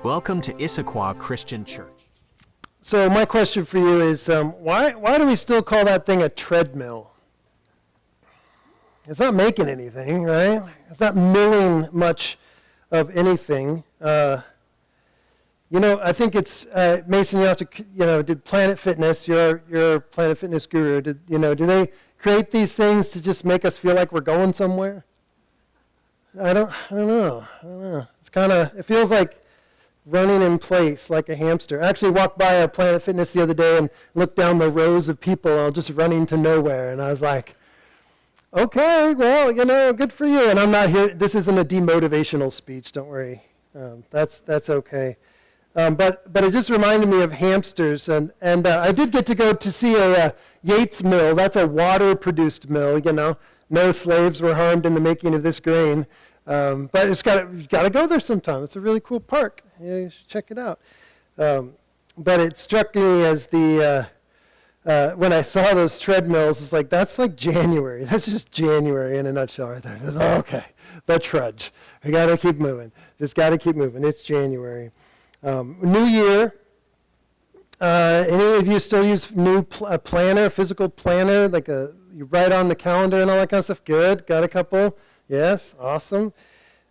Welcome to Issaquah Christian Church. So my question for you is, why do we still call that thing a treadmill? It's not making anything, right? It's not milling much of anything. I think it's, Mason, you have to, did Planet Fitness, you're a Planet Fitness guru, do they create these things to just make us feel like we're going somewhere? I don't know. It's it feels like running in place like a hamster. I actually walked by a Planet Fitness the other day and looked down the rows of people all just running to nowhere, and I was like, okay, well, good for you. And I'm not here, this isn't a demotivational speech, don't worry. That's okay. But it just reminded me of hamsters, and I did get to go to see a Yates mill. That's a water-produced mill, No slaves were harmed in the making of this grain. But you got to go there sometime. It's a really cool park. You should check it out. But it struck me as when I saw those treadmills, it's like, that's like January. That's just January in a nutshell right there. Just, okay, the trudge. We got to keep moving. Just got to keep moving. It's January. New Year. Any of you still use planner, physical planner, like you write on the calendar and all that kind of stuff? Good. Got a couple? Yes. Awesome.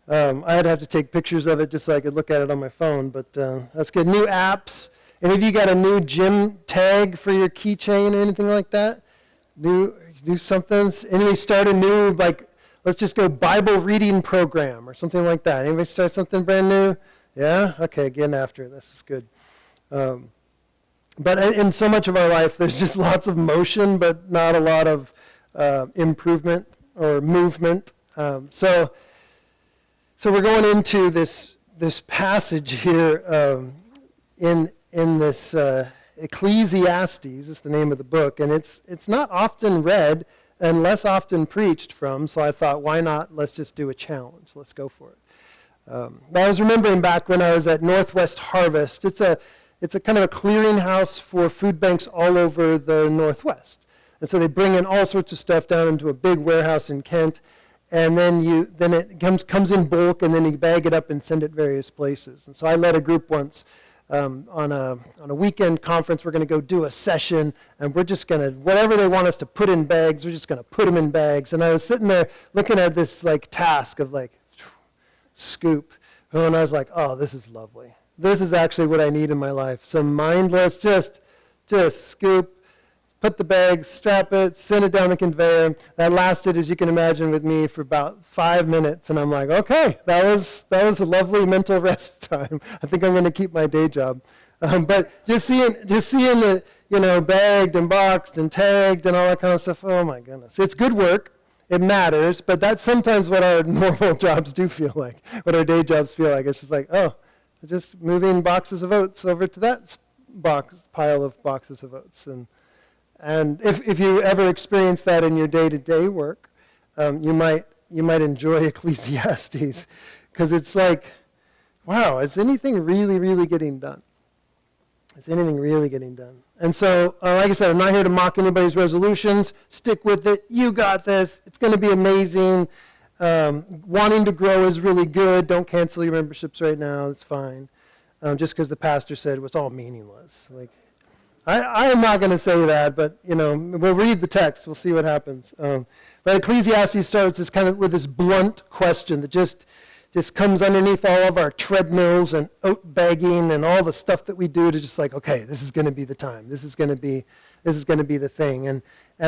I'd have to take pictures of it just so I could look at it on my phone, but that's good. New apps. Any of you got a new gym tag for your keychain or anything like that? New something? Anybody start a new, let's just go Bible reading program or something like that? Anybody start something brand new? Yeah? Okay, getting after it. This is good. But in so much of our life, there's just lots of motion, but not a lot of improvement or movement. So we're going into this passage here in this Ecclesiastes is the name of the book, and it's not often read and less often preached from. So I thought, why not? Let's just do a challenge. Let's go for it. I was remembering back when I was at Northwest Harvest. It's a kind of a clearinghouse for food banks all over the Northwest. And so they bring in all sorts of stuff down into a big warehouse in Kent, and then it comes in bulk, and then you bag it up and send it various places. And so I led a group once on a weekend conference. We're going to go do a session, and we're just going to, whatever they want us to put in bags, we're just going to put them in bags. And I was sitting there looking at this task of scoop, and I was like, oh, this is lovely. This is actually what I need in my life. Some mindless, just scoop, put the bag, strap it, send it down the conveyor. That lasted, as you can imagine, with me for about 5 minutes. And I'm like, okay, that was a lovely mental rest time. I think I'm going to keep my day job. But just seeing the, bagged and boxed and tagged and all that kind of stuff, oh my goodness. It's good work. It matters. But that's sometimes what our normal jobs do feel like, what our day jobs feel like. It's just like, oh, just moving boxes of oats over to that pile of boxes of oats. And if you ever experience that in your day-to-day work, you might enjoy Ecclesiastes, because it's like, wow, is anything really, really getting done? Is anything really getting done? And so, like I said, I'm not here to mock anybody's resolutions. Stick with it. You got this. It's going to be amazing. Wanting to grow is really good. Don't cancel your memberships right now. It's fine. Just because the pastor said it was all meaningless. I am not going to say that, but we'll read the text. We'll see what happens. But Ecclesiastes starts with this blunt question that just comes underneath all of our treadmills and oat bagging and all the stuff that we do to just okay, this is going to be the time. This is going to be the thing. And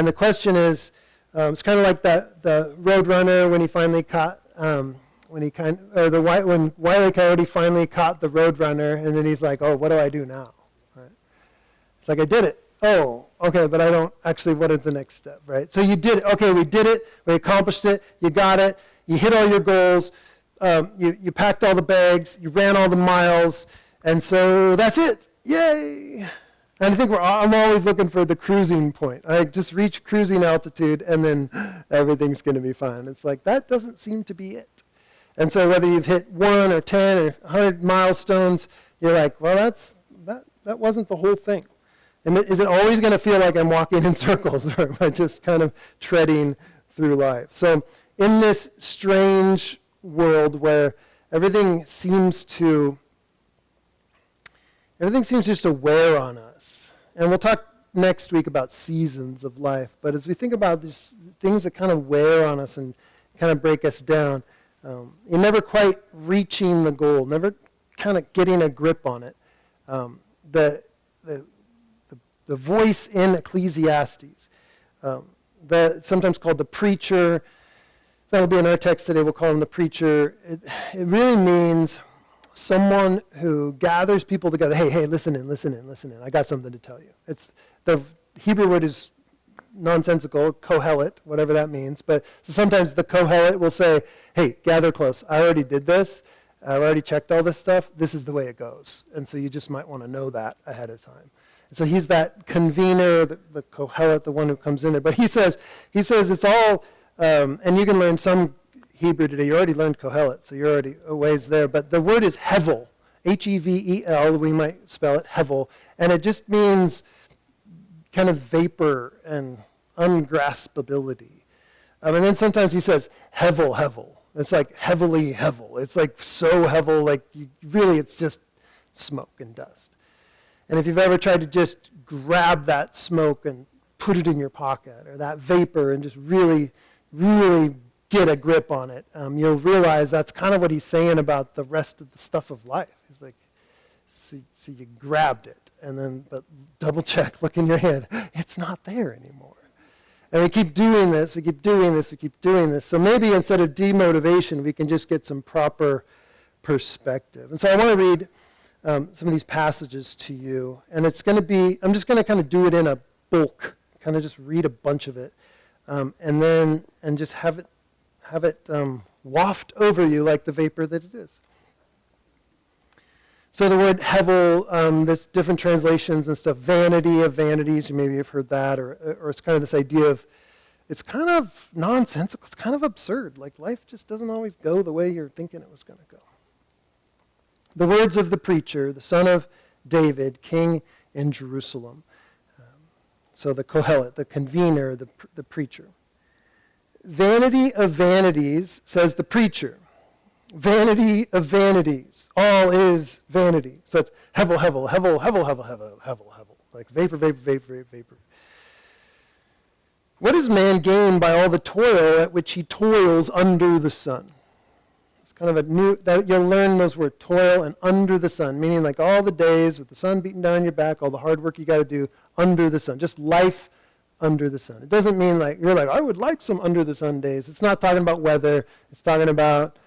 the question is, it's kind of like the Roadrunner when he finally caught when Wile E. Coyote finally caught the Roadrunner, and then he's like, oh, what do I do now? It's like, I did it. Oh, okay, but I don't actually, what is the next step, right? So you did it. Okay, we did it. We accomplished it. You got it. You hit all your goals. You packed all the bags. You ran all the miles. And so that's it. Yay. And I think I'm always looking for the cruising point. I just reach cruising altitude, and then everything's going to be fine. It's like, that doesn't seem to be it. And so whether you've hit 1 or 10 or 100 milestones, you're like, well, that wasn't the whole thing. And is it always going to feel like I'm walking in circles, or am I just kind of treading through life? So in this strange world where everything seems to Everything seems just to wear on us. And we'll talk next week about seasons of life. But as we think about these things that kind of wear on us and kind of break us down, you're never quite reaching the goal, never kind of getting a grip on it. The voice in Ecclesiastes, sometimes called the preacher, that will be in our text today, we'll call him the preacher. It really means someone who gathers people together. Hey, listen in. I got something to tell you. The Hebrew word is nonsensical, kohelet, whatever that means. But so sometimes the kohelet will say, hey, gather close. I already did this. I've already checked all this stuff. This is the way it goes. And so you just might want to know that ahead of time. And so he's that convener, the kohelet, the one who comes in there. But he says it's all, and you can learn some Hebrew today. You already learned kohelet, so you're already a ways there. But the word is hevel, Hevel, we might spell it hevel. And it just means kind of vapor and ungraspability. And then sometimes he says hevel. It's like heavily hevel. It's like so hevel, like it's just smoke and dust. And if you've ever tried to just grab that smoke and put it in your pocket, or that vapor, and just really, really get a grip on it, you'll realize that's kind of what he's saying about the rest of the stuff of life. He's like, see, you grabbed it, but double check, look in your hand, it's not there anymore. And we keep doing this. So maybe instead of demotivation, we can just get some proper perspective. And so I want to read some of these passages to you. And I'm just going to kind of do it in a bulk, kind of just read a bunch of it, and just have it waft over you like the vapor that it is. So the word hevel, there's different translations and stuff. Vanity of vanities, you maybe have heard that, or it's kind of this idea of, it's kind of nonsensical, it's kind of absurd. Like life just doesn't always go the way you're thinking it was going to go. The words of the preacher, the son of David, king in Jerusalem. So the kohelet, the convener, the preacher. Vanity of vanities, says the preacher. Vanity of vanities. All is vanity. So it's hevel. Like vapor. What does man gain by all the toil at which he toils under the sun? It's kind of a new, that you'll learn those words, toil and under the sun, meaning like all the days with the sun beating down your back, all the hard work you got to do under the sun, just life under the sun. It doesn't mean like, you're like, I would like some under the sun days. It's not talking about weather. It's talking about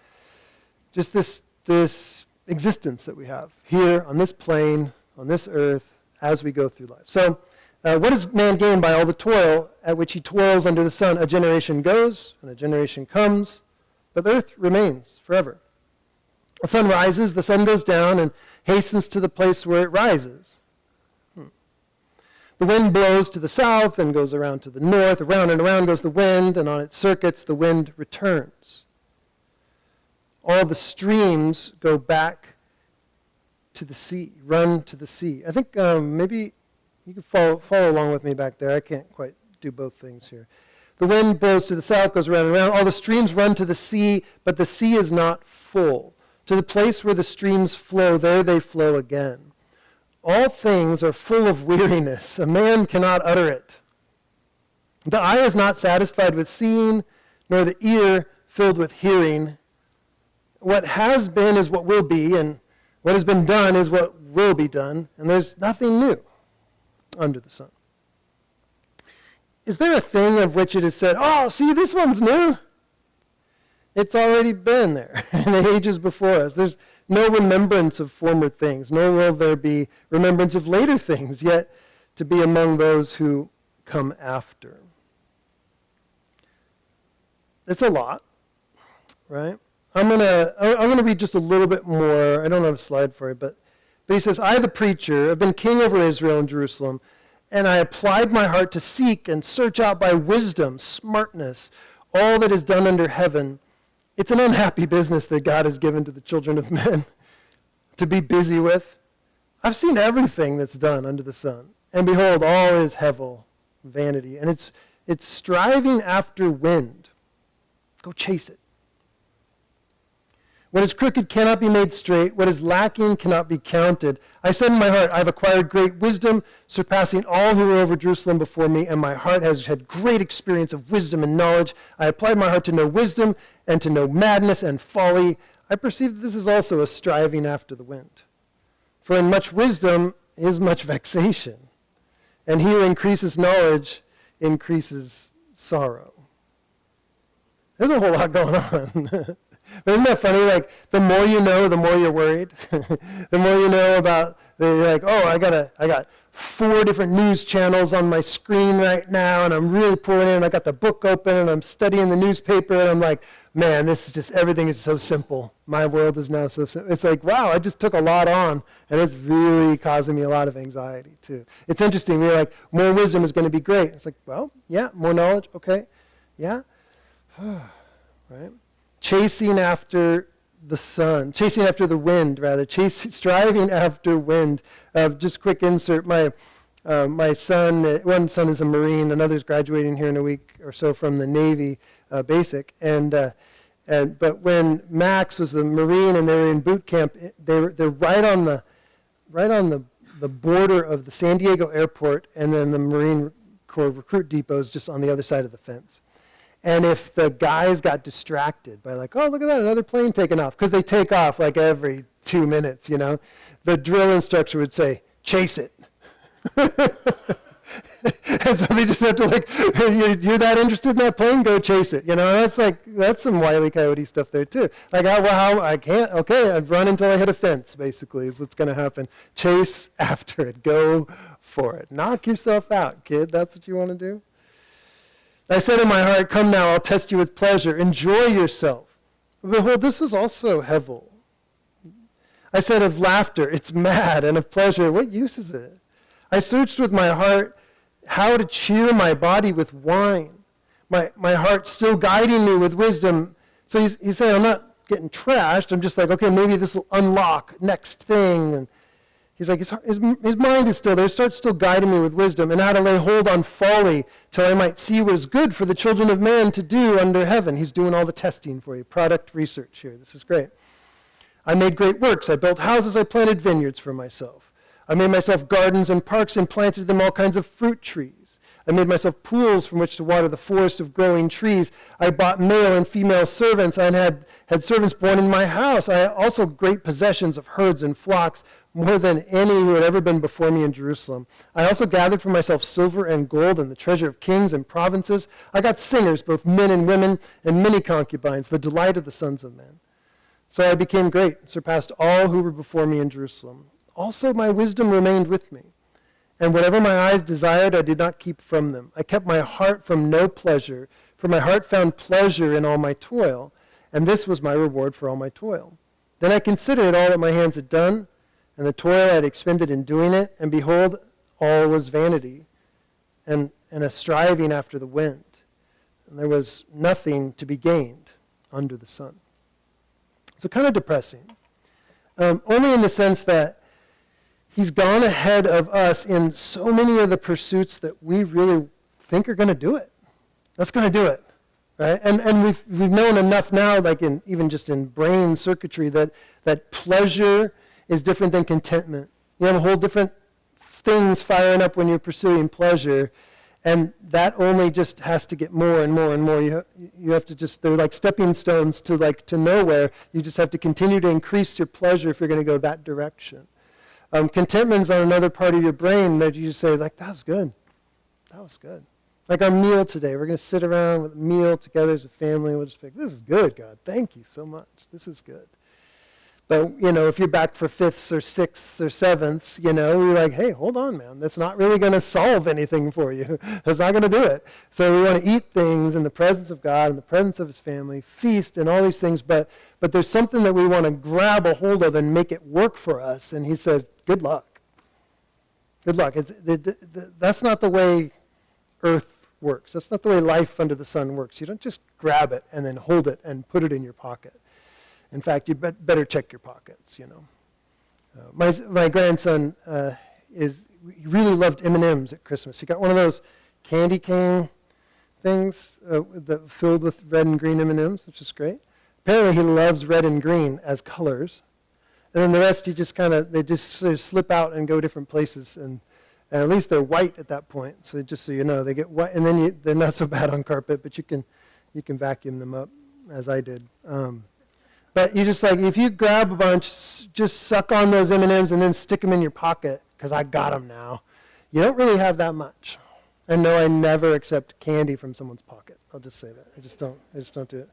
just this existence that we have here on this plane, on this earth, as we go through life. So what does man gain by all the toil at which he toils under the sun? A generation goes, and a generation comes, but the earth remains forever. The sun rises, the sun goes down, and hastens to the place where it rises. The wind blows to the south and goes around to the north. Around and around goes the wind, and on its circuits the wind returns. All the streams go back to the sea, run to the sea. I think maybe you can follow along with me back there. I can't quite do both things here. The wind blows to the south, goes around and around. All the streams run to the sea, but the sea is not full. To the place where the streams flow, there they flow again. All things are full of weariness. A man cannot utter it. The eye is not satisfied with seeing, nor the ear filled with hearing. What has been is what will be, and what has been done is what will be done, and there's nothing new under the sun. Is there a thing of which it is said, oh, see, this one's new? It's already been there in the ages before us. There's no remembrance of former things, nor will there be remembrance of later things, yet to be among those who come after. It's a lot, right? I'm gonna read just a little bit more. I don't have a slide for it, but he says, I, the preacher, have been king over Israel and Jerusalem, and I applied my heart to seek and search out by wisdom, smartness, all that is done under heaven. It's an unhappy business that God has given to the children of men to be busy with. I've seen everything that's done under the sun, and behold, all is hevel, vanity, and it's striving after wind. Go chase it. What is crooked cannot be made straight. What is lacking cannot be counted. I said in my heart, I have acquired great wisdom, surpassing all who were over Jerusalem before me, and my heart has had great experience of wisdom and knowledge. I applied my heart to know wisdom and to know madness and folly. I perceive that this is also a striving after the wind. For in much wisdom is much vexation, and he who increases knowledge increases sorrow. There's a whole lot going on. But isn't that funny? Like, the more you know, the more you're worried. The more you know about, like, oh, I got 4 different news channels on my screen right now, and I'm really pulling in. I got the book open, and I'm studying the newspaper, and I'm like, man, this is just, everything is so simple. My world is now so simple. It's like, wow, I just took a lot on, and it's really causing me a lot of anxiety, too. It's interesting. We're like, more wisdom is going to be great. It's like, well, yeah, more knowledge, okay, yeah. Right? Chasing after the sun, chasing after the wind, rather, striving after wind. Just quick insert, my son, one son is a Marine, another's graduating here in a week or so from the Navy basic, but when Max was the Marine and they were in boot camp, they're right on the border of the San Diego airport, and then the Marine Corps recruit depot is just on the other side of the fence. And if the guys got distracted by like, oh, look at that, another plane taking off, because they take off like every 2 minutes, the drill instructor would say, chase it. And so they just have to like, you're that interested in that plane, go chase it. That's some Wile E. Coyote stuff there too. Like, how I can't, okay, I'd run until I hit a fence, basically, is what's going to happen. Chase after it, go for it. Knock yourself out, kid, that's what you want to do? I said in my heart, come now, I'll test you with pleasure. Enjoy yourself. Behold, this is also hevel. I said of laughter, it's mad, and of pleasure, what use is it? I searched with my heart how to cheer my body with wine. My heart still guiding me with wisdom. So he's saying, I'm not getting trashed. I'm just like, okay, maybe this will unlock next thing. And he's like, his mind is still there. It starts still guiding me with wisdom and how to lay hold on folly till I might see what is good for the children of man to do under heaven. He's doing all the testing for you, product research here. This is great. I made great works. I built houses. I planted vineyards for myself. I made myself gardens and parks and planted them all kinds of fruit trees. I made myself pools from which to water the forest of growing trees. I bought male and female servants and had servants born in my house. I had also great possessions of herds and flocks, more than any who had ever been before me in Jerusalem. I also gathered for myself silver and gold and the treasure of kings and provinces. I got singers, both men and women, and many concubines, the delight of the sons of men. So I became great and surpassed all who were before me in Jerusalem. Also my wisdom remained with me, and whatever my eyes desired I did not keep from them. I kept my heart from no pleasure, for my heart found pleasure in all my toil, and this was my reward for all my toil. Then I considered all that my hands had done, and the toil I had expended in doing it, and behold, all was vanity, and a striving after the wind, and there was nothing to be gained under the sun. So kind of depressing, only in the sense that he's gone ahead of us in so many of the pursuits that we really think are going to do it. That's going to do it, right? And we've known enough now, like even just in brain circuitry, that pleasure is different than contentment. You have a whole different things firing up when you're pursuing pleasure, and that only just has to get more and more and more. You have to just, they're like stepping stones to nowhere. You just have to continue to increase your pleasure if you're going to go that direction. Contentment's on another part of your brain that you just say, like, that was good. That was good. Like our meal today. We're going to sit around with a meal together as a family. We'll just be like, this is good, God. Thank you so much. This is good. But, if you're back for fifths or sixths or sevenths, you're like, hey, hold on, man. That's not really going to solve anything for you. That's not going to do it. So we want to eat things in the presence of God, in the presence of his family, feast and all these things. But there's something that we want to grab a hold of and make it work for us. And he says, good luck. Good luck. That's not the way earth works. That's not the way life under the sun works. You don't just grab it and then hold it and put it in your pocket. In fact, you better check your pockets, My grandson he really loved M&Ms at Christmas. He got one of those candy cane things filled with red and green M&Ms, which is great. Apparently he loves red and green as colors. And then the rest, they just sort of slip out and go different places. And at least they're white at that point. So just so you know, they get white. And then they're not so bad on carpet, but you can vacuum them up, as I did. But you just if you grab a bunch, just suck on those M&Ms and then stick them in your pocket, because I got them now. You don't really have that much. And no, I never accept candy from someone's pocket. I'll just say that. I just don't do it.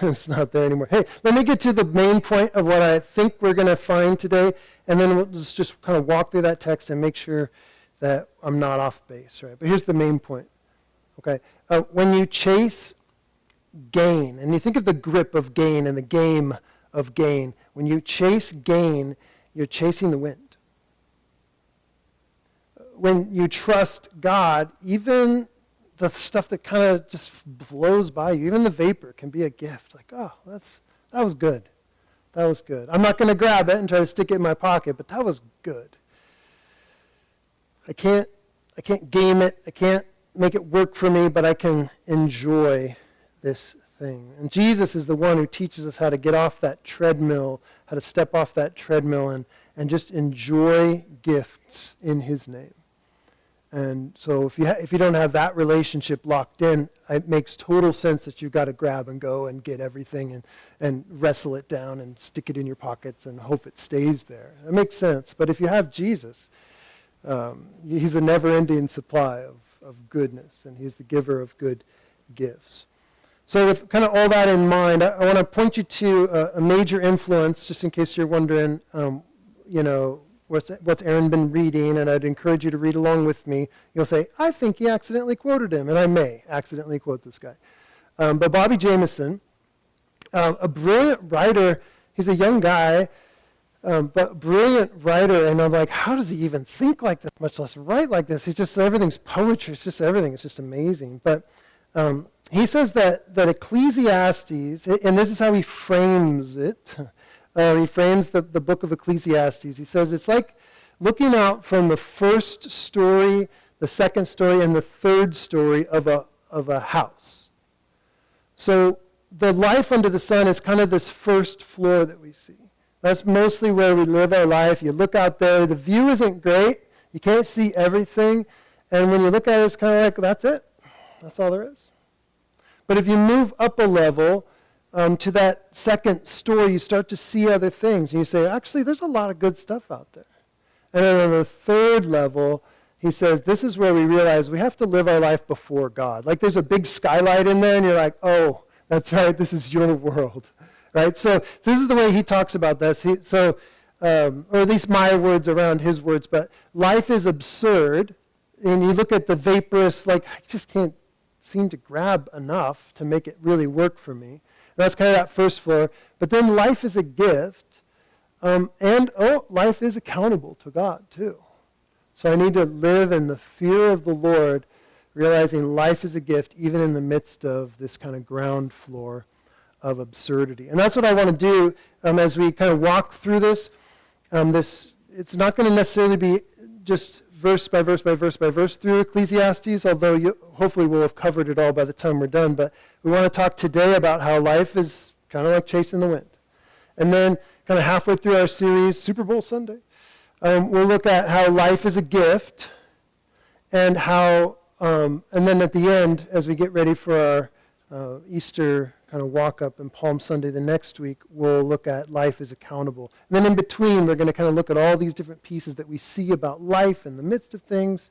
It's not there anymore. Hey, let me get to the main point of what I think we're going to find today, and then we'll just kind of walk through that text and make sure that I'm not off base, right? But here's the main point, okay? When you chase gain, and you think of the grip of gain and the game of gain, when you chase gain, you're chasing the wind. When you trust God, even the stuff that kind of just blows by you, even the vapor can be a gift. Oh, that was good. That was good. I'm not going to grab it and try to stick it in my pocket, but that was good. I can't game it. I can't make it work for me, but I can enjoy this thing. And Jesus is the one who teaches us how to get off that treadmill, how to step off that treadmill and just enjoy gifts in his name. And so if you don't have that relationship locked in, it makes total sense that you've got to grab and go and get everything and wrestle it down and stick it in your pockets and hope it stays there. It makes sense. But if you have Jesus, he's a never-ending supply of goodness, and he's the giver of good gifts. So with kind of all that in mind, I want to point you to a major influence, just in case you're wondering, what's Aaron been reading, and I'd encourage you to read along with me. You'll say, I think he accidentally quoted him, and I may accidentally quote this guy. But Bobby Jamieson, a brilliant writer, he's a young guy, but brilliant writer, and I'm like, how does he even think like this, much less write like this? Everything's poetry, it's just everything, it's just amazing. But he says that Ecclesiastes, and this is how he frames it, he frames the book of Ecclesiastes. He says it's like looking out from the first story, the second story, and the third story of a house. So the life under the sun is kind of this first floor that we see. That's mostly where we live our life. You look out there, the view isn't great. You can't see everything. And when you look at it, it's kind of like, that's it. That's all there is. But if you move up a level, to that second story, you start to see other things. And you say, actually, there's a lot of good stuff out there. And then on the third level, he says, this is where we realize we have to live our life before God. Like there's a big skylight in there, and you're like, oh, that's right, this is your world. Right? So this is the way he talks about this. Or at least my words around his words, but life is absurd. And you look at the vaporous, I just can't seem to grab enough to make it really work for me. That's kind of that first floor. But then life is a gift, life is accountable to God too. So I need to live in the fear of the Lord, realizing life is a gift even in the midst of this kind of ground floor of absurdity. And that's what I want to do as we kind of walk through this. It's not going to necessarily be just verse by verse by verse by verse through Ecclesiastes, although you hopefully we'll have covered it all by the time we're done. But we want to talk today about how life is kind of like chasing the wind. And then kind of halfway through our series, Super Bowl Sunday, we'll look at how life is a gift, and how, and then at the end, as we get ready for our Easter kind of walk up and Palm Sunday the next week, we'll look at life is accountable. And then in between, we're going to kind of look at all these different pieces that we see about life in the midst of things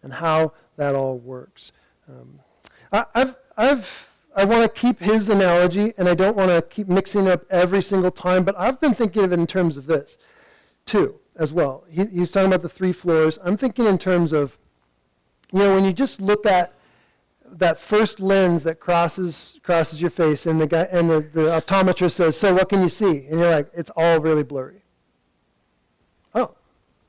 and how that all works. I want to keep his analogy, and I don't want to keep mixing it up every single time, but I've been thinking of it in terms of this, too, as well. He's talking about the three floors. I'm thinking in terms of, when you just look at that first lens that crosses your face, and the optometrist says, so what can you see? And you're like, it's all really blurry. Oh,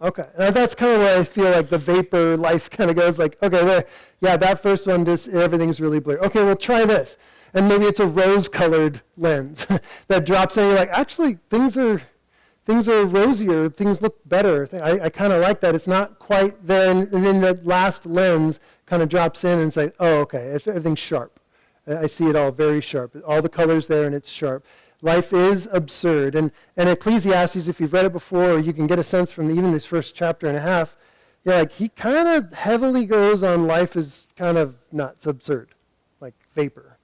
okay. And that's kind of where I feel like the vapor life kind of goes, like, okay, that first one, everything's really blurry. Okay, well, try this. And maybe it's a rose-colored lens that drops in, and you're like, actually, things are rosier, things look better. I kind of like that. It's not quite there, and then the last lens kind of drops in and say, oh, okay, everything's sharp. I see it all very sharp. All the colors there, and it's sharp. Life is absurd. And Ecclesiastes, if you've read it before, or you can get a sense from even this first chapter and a half, like he kind of heavily goes on life is kind of nuts, absurd, like vapor.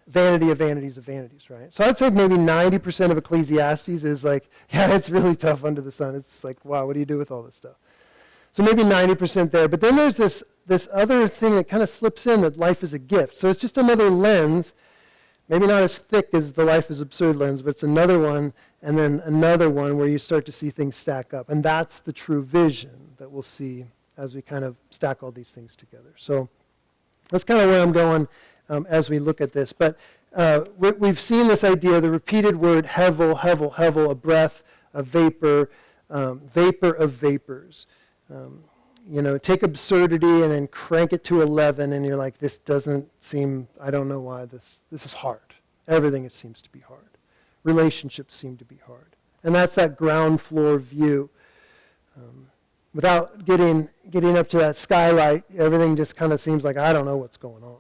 Vanity of vanities of vanities, right? So I'd say maybe 90% of Ecclesiastes is like, yeah, it's really tough under the sun. It's like, wow, what do you do with all this stuff? So maybe 90% there. But then there's this other thing that kind of slips in, that life is a gift. So it's just another lens, maybe not as thick as the life is absurd lens, but it's another one, and then another one where you start to see things stack up. And that's the true vision that we'll see as we kind of stack all these things together. So that's kind of where I'm going as we look at this. But we've seen this idea, the repeated word hevel, hevel, hevel, a breath, a vapor, vapor of vapors. Take absurdity and then crank it to 11, and you're like, this doesn't seem, I don't know why, this is hard. Everything, it seems to be hard. Relationships seem to be hard. And that's that ground floor view. Without getting up to that skylight, everything just kind of seems like, I don't know what's going on.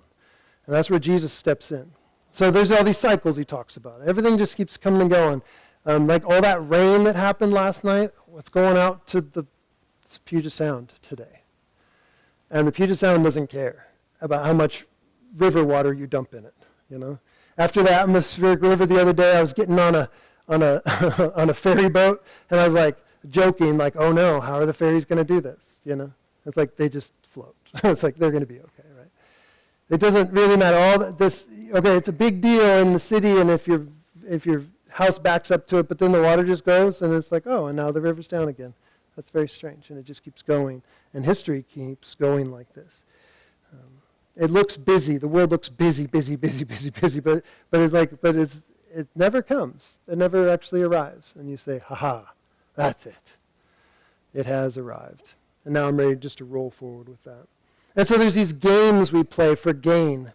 And that's where Jesus steps in. So there's all these cycles he talks about. Everything just keeps coming and going. Like all that rain that happened last night, what's going out to the Puget Sound today? And the Puget Sound doesn't care about how much river water you dump in it. After the atmospheric river the other day, I was getting on a on a ferry boat, and I was like joking, like, oh no, how are the ferries going to do this? It's like they just float. It's like they're going to be okay. It doesn't really matter. All this, okay, it's a big deal in the city, and if your house backs up to it, but then the water just goes, and it's like, oh, and now the river's down again. That's very strange, and it just keeps going. And history keeps going like this. It looks busy. The world looks busy, busy, busy, busy, busy, but it never comes. It never actually arrives. And you say, ha, that's it. It has arrived. And now I'm ready just to roll forward with that. And so there's these games we play for gain.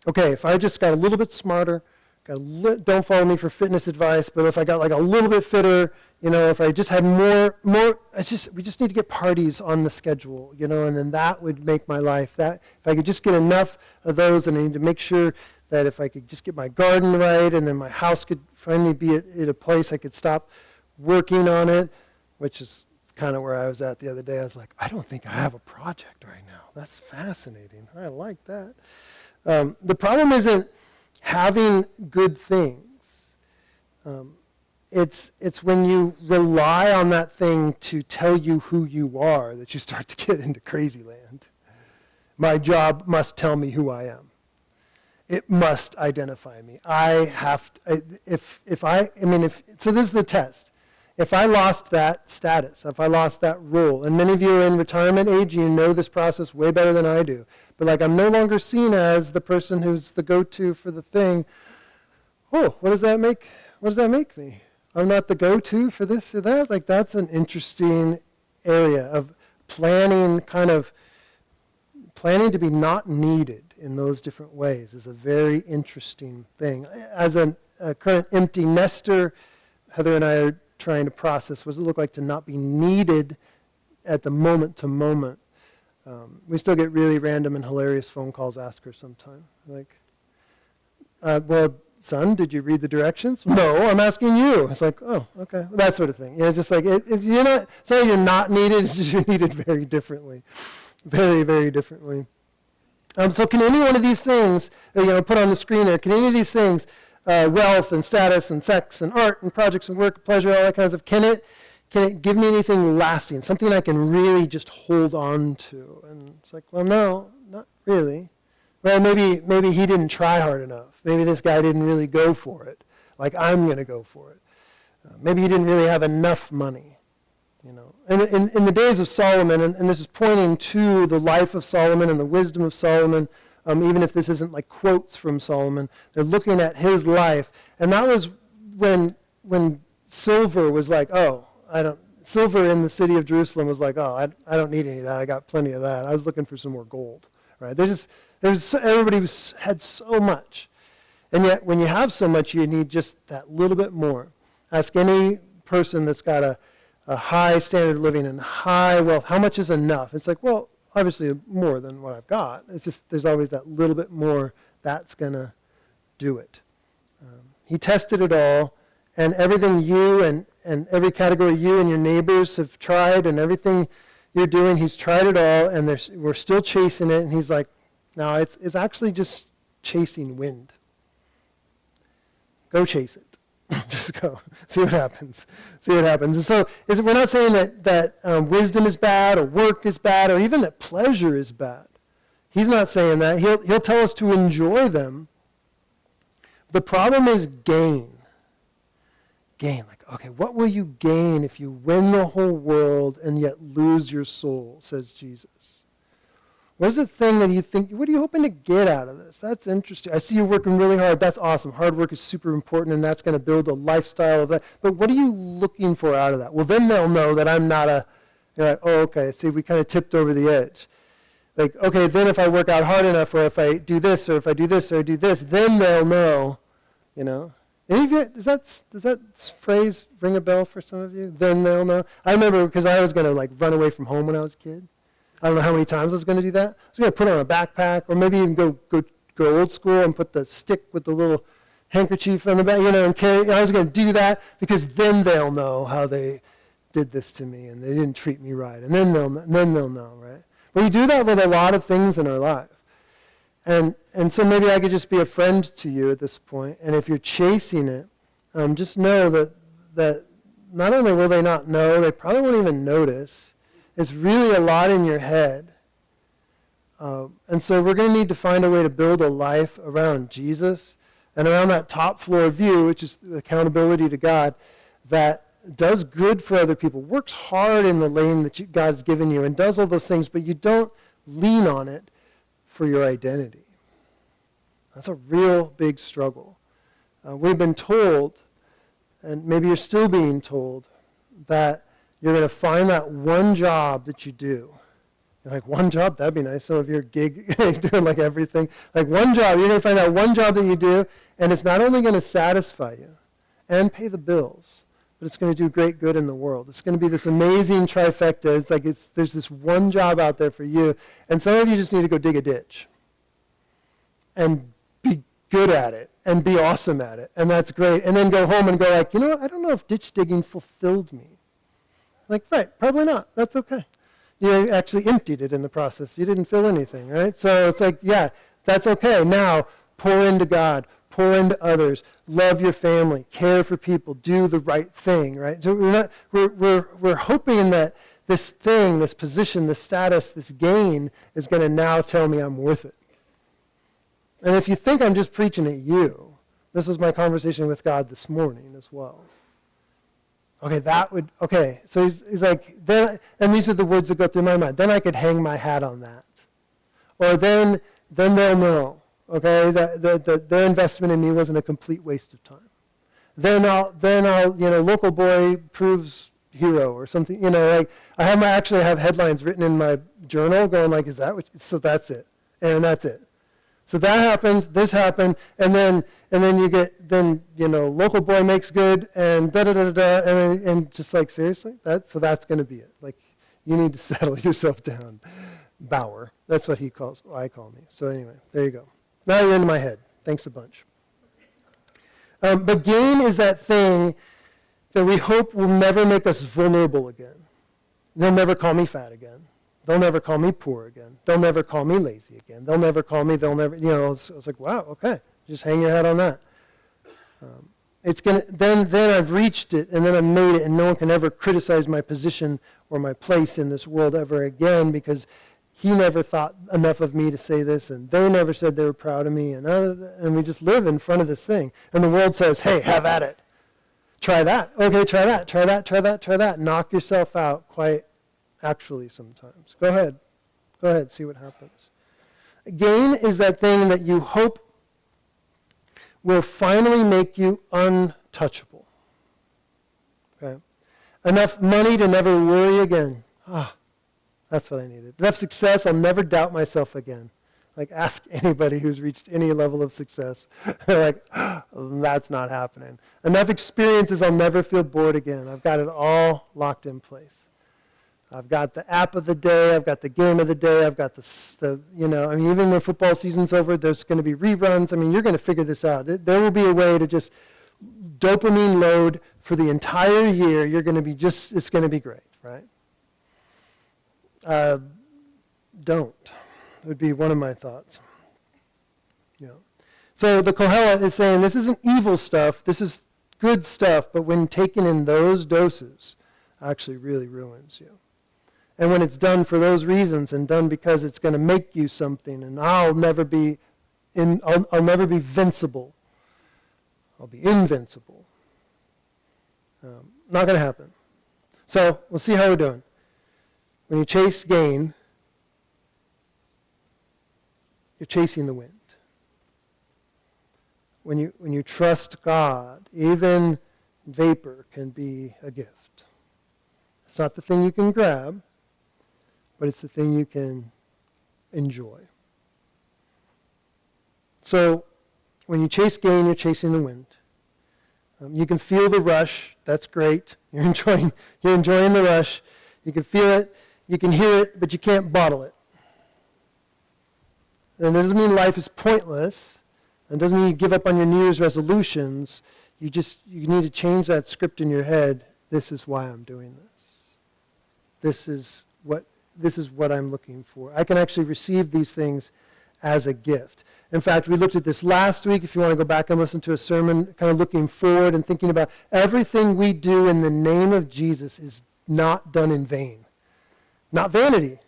Okay, if I just got a little bit smarter, don't follow me for fitness advice, but if I got like a little bit fitter, if I just had more, we just need to get parties on the schedule, and then that would make my life. That if I could just get enough of those, and I need to make sure that if I could just get my garden right, and then my house could finally be at a place I could stop working on it, which is kind of where I was at the other day. I was like, I don't think I have a project right now. That's fascinating. I like that. The problem isn't having good things. It's when you rely on that thing to tell you who you are that you start to get into crazy land. My job must tell me who I am. It must identify me. I have to, so this is the test. If I lost that status, if I lost that role, and many of you are in retirement age, you know this process way better than I do. But like I'm no longer seen as the person who's the go-to for the thing. Oh, what does that make? What does that make me? I'm not the go-to for this or that. Like that's an interesting area of planning to be not needed in those different ways is a very interesting thing. As a current empty nester, Heather and I are trying to process what does it look like to not be needed at the moment to moment. We still get really random and hilarious phone calls. Ask her sometime. Like, well, son, did you read the directions? No, I'm asking you. It's like, oh, okay. That sort of thing. Just like, it's not you're not needed, it's just you're needed very differently. Very, very differently. So can any one of these things, put on the screen there, can any of these things, wealth and status and sex and art and projects and work, pleasure, all that kind of stuff, can it give me anything lasting, something I can really just hold on to? And it's like, well, no, not really. Well, maybe he didn't try hard enough. Maybe this guy didn't really go for it, like I'm going to go for it. Maybe he didn't really have enough money. And in the days of Solomon, and this is pointing to the life of Solomon and the wisdom of Solomon, even if this isn't like quotes from Solomon, they're looking at his life. And that was when silver was like, silver in the city of Jerusalem was like, I don't need any of that. I got plenty of that. I was looking for some more gold, right? Everybody had so much. And yet when you have so much, you need just that little bit more. Ask any person that's got a high standard of living and high wealth, how much is enough? It's like, well, obviously more than what I've got. It's just there's always that little bit more that's going to do it. He tested it all, and everything you and every category you and your neighbors have tried and everything you're doing, he's tried it all, and we're still chasing it, and he's like, no, it's actually just chasing wind. Go chase it. Just go. See what happens. See what happens. And so we're not saying that wisdom is bad or work is bad or even that pleasure is bad. He's not saying that. He'll tell us to enjoy them. The problem is gain. Gain. Like, okay, what will you gain if you win the whole world and yet lose your soul, says Jesus. What is the thing that you think, what are you hoping to get out of this? That's interesting. I see you working really hard. That's awesome. Hard work is super important, and that's going to build a lifestyle of that. But what are you looking for out of that? Well, then they'll know that I'm not you're like, oh, okay, see, we kind of tipped over the edge. Like, okay, then if I work out hard enough, or if I do this, or if I do this, or I do this, then they'll know, you know. Any of you, does that phrase ring a bell for some of you? Then they'll know. I remember because I was going to like run away from home when I was a kid. I don't know how many times I was going to do that. I was going to put on a backpack, or maybe even go old school and put the stick with the little handkerchief on the back, you know, and carry. I was going to do that because then they'll know how they did this to me and they didn't treat me right, and then they'll know, right? But we do that with a lot of things in our life, and so maybe I could just be a friend to you at this point. And if you're chasing it, just know that not only will they not know, they probably won't even notice. It's really a lot in your head. And so we're going to need to find a way to build a life around Jesus and around that top floor view, which is accountability to God, that does good for other people, works hard in the lane that God's given you, and does all those things, but you don't lean on it for your identity. That's a real big struggle. We've been told, and maybe you're still being told, that you're going to find that one job that you do. You're like, one job? That'd be nice. Some of your gig, doing like everything. Like one job. You're going to find that one job that you do, and it's not only going to satisfy you and pay the bills, but it's going to do great good in the world. It's going to be this amazing trifecta. It's like there's this one job out there for you, and some of you just need to go dig a ditch and be good at it and be awesome at it, and that's great. And then go home and go like, you know what? I don't know if ditch digging fulfilled me. Like, right, probably not. That's okay. You actually emptied it in the process. You didn't fill anything, right? So it's like, yeah, that's okay. Now, pour into God, pour into others, love your family, care for people, do the right thing, right? So we're hoping that this thing, this position, this status, this gain is going to now tell me I'm worth it. And if you think I'm just preaching at you, this was my conversation with God this morning as well. Okay, so he's like, then, and these are the words that go through my mind. Then I could hang my hat on that. Or then they'll know, okay, that their investment in me wasn't a complete waste of time. Then I'll, local boy proves hero or something, like I actually have headlines written in my journal going like, is that what, so that's it. And that's it. So that happened, this happened, and then you get, local boy makes good, and da-da-da-da-da, and just like, seriously? So that's going to be it. Like, you need to settle yourself down. Bauer. That's what I call me. So anyway, there you go. Now you're into my head. Thanks a bunch. But gain is that thing that we hope will never make us vulnerable again. They'll never call me fat again. They'll never call me poor again. They'll never call me lazy again. They'll never call me, it's like, wow, okay. Just hang your hat on that. Then I've reached it, and then I've made it, and no one can ever criticize my position or my place in this world ever again, because he never thought enough of me to say this, and they never said they were proud of me, and we just live in front of this thing. And the world says, hey, have at it. Try that. Okay, try that, try that, try that, try that. Knock yourself out quite actually sometimes. Go ahead, see what happens. Gain is that thing that you hope will finally make you untouchable. Okay? Enough money to never worry again. That's what I needed. Enough success, I'll never doubt myself again. Like, ask anybody who's reached any level of success. They're like, that's not happening. Enough experiences, I'll never feel bored again. I've got it all locked in place. I've got the app of the day. I've got the game of the day. I've got even when football season's over, there's going to be reruns. I mean, you're going to figure this out. There will be a way to just dopamine load for the entire year. You're going to be it's going to be great, right? Don't. Would be one of my thoughts. So the Kohelet is saying this isn't evil stuff. This is good stuff, but when taken in those doses, actually really ruins you. And when it's done for those reasons and done because it's going to make you something, and I'll never be vincible. I'll be invincible. Not going to happen. So we'll see how we're doing. When you chase gain, you're chasing the wind. When you trust God, even vapor can be a gift. It's not the thing you can grab, but it's the thing you can enjoy. So when you chase gain, you're chasing the wind. You can feel the rush. That's great. You're enjoying the rush. You can feel it. You can hear it, but you can't bottle it. And it doesn't mean life is pointless. It doesn't mean you give up on your New Year's resolutions. You need to change that script in your head. This is why I'm doing this. This is what I'm looking for. I can actually receive these things as a gift. In fact, we looked at this last week. If you want to go back and listen to a sermon, kind of looking forward and thinking about everything we do in the name of Jesus is not done in vain. Not vanity.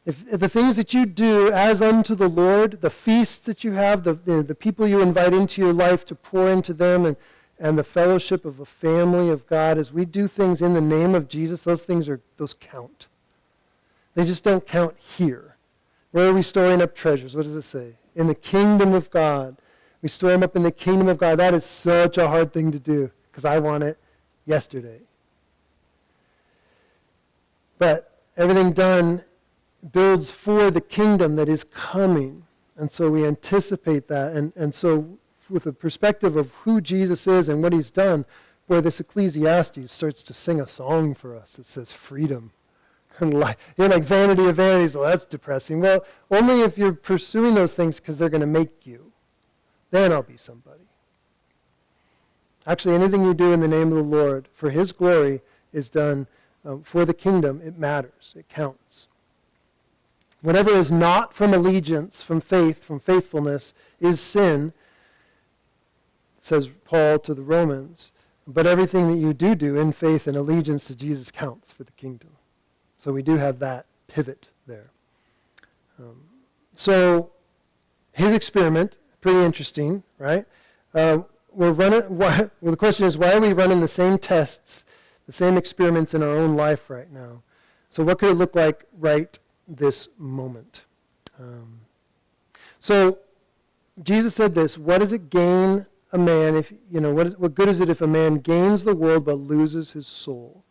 If the things that you do as unto the Lord, the feasts that you have, the people you invite into your life to pour into them, and the fellowship of a family of God, as we do things in the name of Jesus, those count. They just don't count here. Where are we storing up treasures? What does it say? In the kingdom of God. We store them up in the kingdom of God. That is such a hard thing to do because I want it yesterday. But everything done builds for the kingdom that is coming. And so we anticipate that. And so with a perspective of who Jesus is and what he's done, boy, this Ecclesiastes starts to sing a song for us. It says freedom. And like vanity of vanities, well, that's depressing. Well, only if you're pursuing those things because they're going to make you. Then I'll be somebody. Actually, anything you do in the name of the Lord for his glory is done for the kingdom. It matters. It counts. Whatever is not from allegiance, from faith, from faithfulness, is sin, says Paul to the Romans. But everything that you do in faith and allegiance to Jesus counts for the kingdom. So we do have that pivot there. So his experiment, pretty interesting, right? The question is, why are we running the same tests, the same experiments in our own life right now? So what could it look like right this moment? So Jesus said this: what does it gain a man if what good is it if a man gains the world but loses his soul?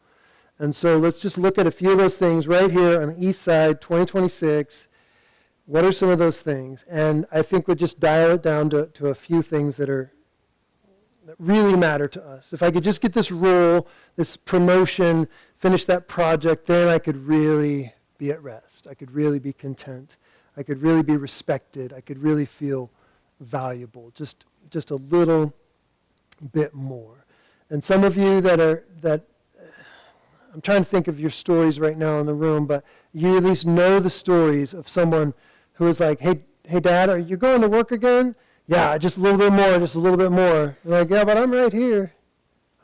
And so let's just look at a few of those things right here on the east side, 2026. What are some of those things? And I think we'll just dial it down to a few things that really matter to us. If I could just get this role, this promotion, finish that project, then I could really be at rest. I could really be content. I could really be respected. I could really feel valuable. Just a little bit more. And some of you that I'm trying to think of your stories right now in the room, but you at least know the stories of someone who is like, hey, Dad, are you going to work again? Yeah, just a little bit more, just a little bit more. You're like, yeah, but I'm right here.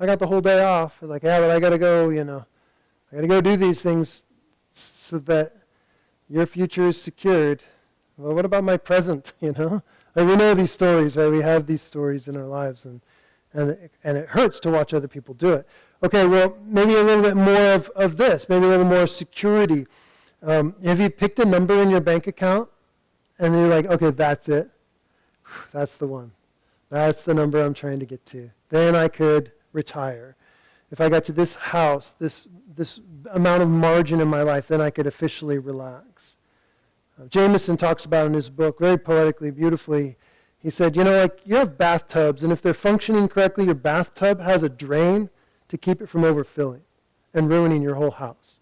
I got the whole day off. They're like, yeah, but I got to go, I got to go do these things so that your future is secured. Well, what about my present, Like we know these stories, right? We have these stories in our lives, and it hurts to watch other people do it. Okay, well, maybe a little bit more of this, maybe a little more security. Have you picked a number in your bank account, and you're like, okay, that's it. That's the one. That's the number I'm trying to get to. Then I could retire. If I got to this house, this amount of margin in my life, then I could officially relax. Jameson talks about in his book, very poetically, beautifully, he said, you have bathtubs, and if they're functioning correctly, your bathtub has a drain to keep it from overfilling and ruining your whole house.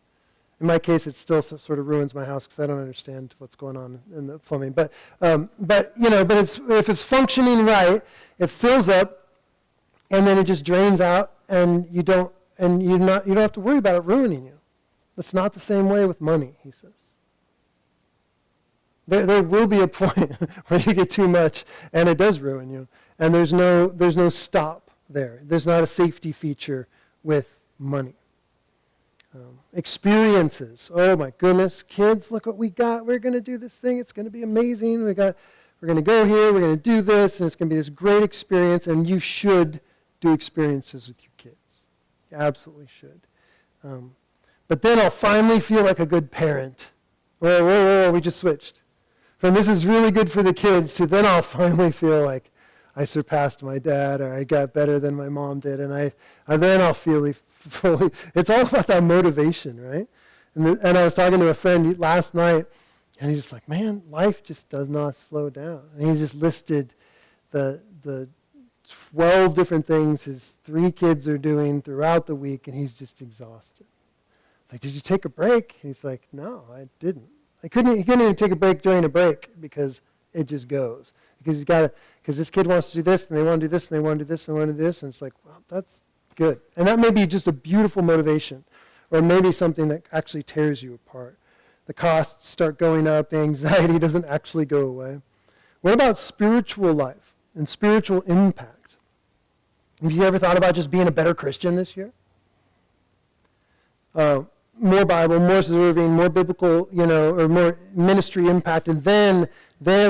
In my case, it still sort of ruins my house because I don't understand what's going on in the plumbing. But if it's functioning right, it fills up, and then it just drains out, and you don't have to worry about it ruining you. It's not the same way with money, he says. There will be a point where you get too much, and it does ruin you. And there's no stop there. There's not a safety feature with money. Experiences. Oh my goodness, kids, look what we got. We're going to do this thing. It's going to be amazing. We're going to go here. We're going to do this, and it's going to be this great experience. And you should do experiences with your kids. You absolutely should. But then I'll finally feel like a good parent. Whoa, we just switched. From this is really good for the kids to then I'll finally feel like I surpassed my dad or I got better than my mom did. And then I'll feel fully. It's all about that motivation, right? And I was talking to a friend last night, and he's just like, man, life just does not slow down. And he just listed the 12 different things his 3 kids are doing throughout the week, and he's just exhausted. It's like, did you take a break? He's like, no, I didn't. He couldn't even take a break during a break because it just goes. Because this kid wants to do this, and they want to do this, and they want to do this, and they want to do this, and it's like, well, that's good. And that may be just a beautiful motivation, or maybe something that actually tears you apart. The costs start going up, the anxiety doesn't actually go away. What about spiritual life and spiritual impact? Have you ever thought about just being a better Christian this year? More Bible, more serving, more biblical, or more ministry impact, and then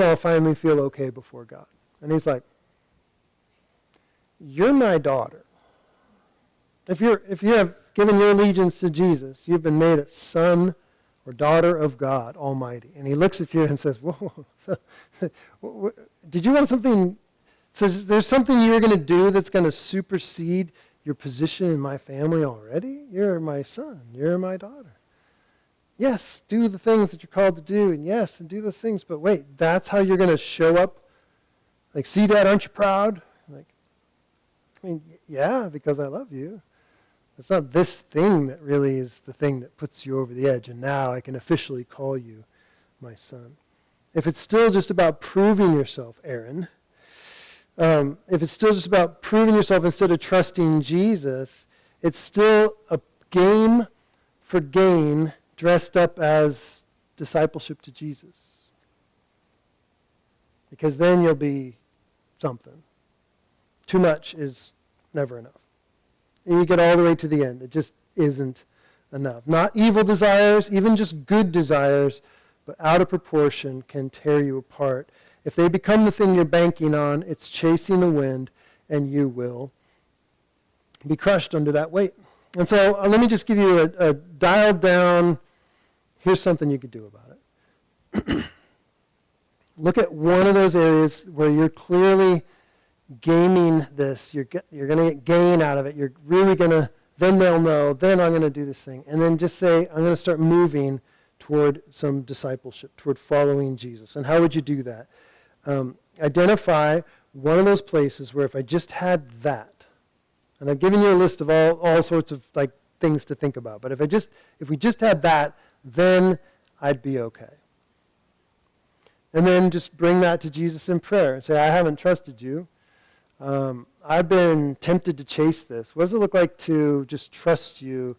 I'll finally feel okay before God. And he's like, you're my daughter. If you have given your allegiance to Jesus, you've been made a son or daughter of God Almighty. And he looks at you and says, whoa, did you want something? Says there's something you're going to do that's going to supersede your position in my family already? You're my son. You're my daughter. Yes, do the things that you're called to do, and do those things. But wait, that's how you're going to show up? Like, see, Dad, aren't you proud? Like, I mean, yeah, because I love you. It's not this thing that really is the thing that puts you over the edge, and now I can officially call you my son. If it's still just about proving yourself, Aaron, if it's still just about proving yourself instead of trusting Jesus, it's still a game for gain dressed up as discipleship to Jesus. Because then you'll be something. Too much is never enough. And you get all the way to the end. It just isn't enough. Not evil desires, even just good desires, but out of proportion can tear you apart. If they become the thing you're banking on, it's chasing the wind, and you will be crushed under that weight. And so let me just give you a dialed down, here's something you could do about it. Look at one of those areas where you're clearly gaming this. You're going to get gain out of it. You're really going to, then they'll know, then I'm going to do this thing. And then just say, I'm going to start moving toward some discipleship, toward following Jesus. And how would you do that? Identify one of those places where if I just had that, and I've given you a list of all sorts of like things to think about, but if we just had that, then I'd be okay. And then just bring that to Jesus in prayer and say, I haven't trusted you. I've been tempted to chase this. What does it look like to just trust you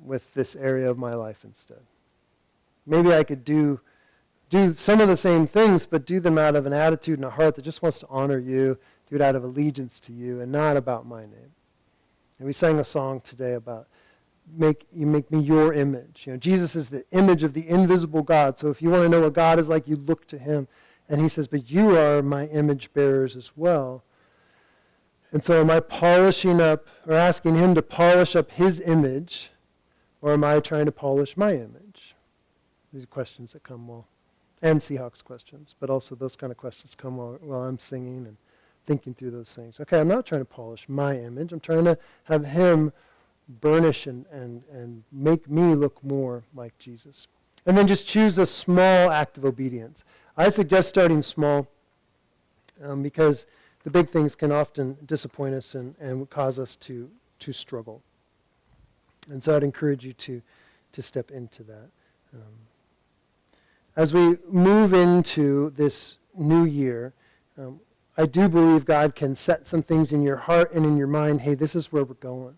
with this area of my life instead? Maybe I could do some of the same things, but do them out of an attitude and a heart that just wants to honor you, do it out of allegiance to you, and not about my name. And we sang a song today about you make me your image. Jesus is the image of the invisible God. So if you want to know what God is like, you look to him. And he says, but you are my image bearers as well. And so am I polishing up or asking him to polish up his image, or am I trying to polish my image? These are questions that come and Seahawks questions, but also those kind of questions come while I'm singing and thinking through those things. Okay, I'm not trying to polish my image. I'm trying to have him burnish and make me look more like Jesus. And then just choose a small act of obedience. I suggest starting small because the big things can often disappoint us and cause us to struggle. And so I'd encourage you to to step into that. As we move into this new year, I do believe God can set some things in your heart and in your mind. Hey, this is where we're going.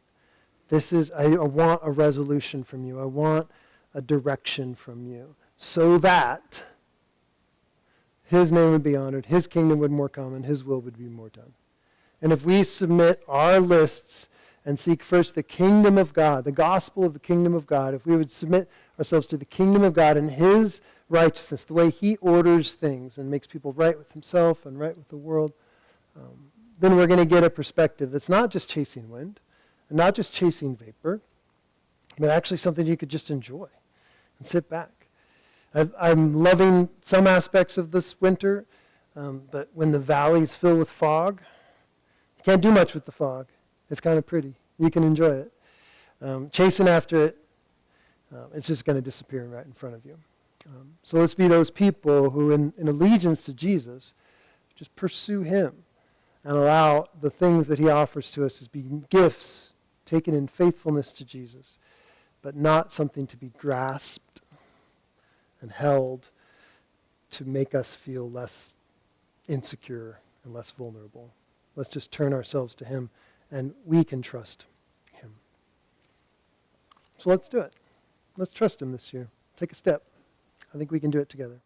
I want a resolution from you. I want a direction from you so that his name would be honored, his kingdom would more come, and his will would be more done. And if we submit our lists and seek first the kingdom of God, the gospel of the kingdom of God, if we would submit ourselves to the kingdom of God and his righteousness, the way he orders things and makes people right with himself and right with the world, then we're going to get a perspective that's not just chasing wind and not just chasing vapor, but actually something you could just enjoy and sit back. I'm loving some aspects of this winter, but when the valleys fill with fog, you can't do much with the fog. It's kind of pretty. You can enjoy it. Chasing after it, it's just going to disappear right in front of you. So let's be those people who, in allegiance to Jesus, just pursue him and allow the things that he offers to us as being gifts taken in faithfulness to Jesus, but not something to be grasped and held to make us feel less insecure and less vulnerable. Let's just turn ourselves to him, and we can trust him. So let's do it. Let's trust him this year. Take a step. I think we can do it together.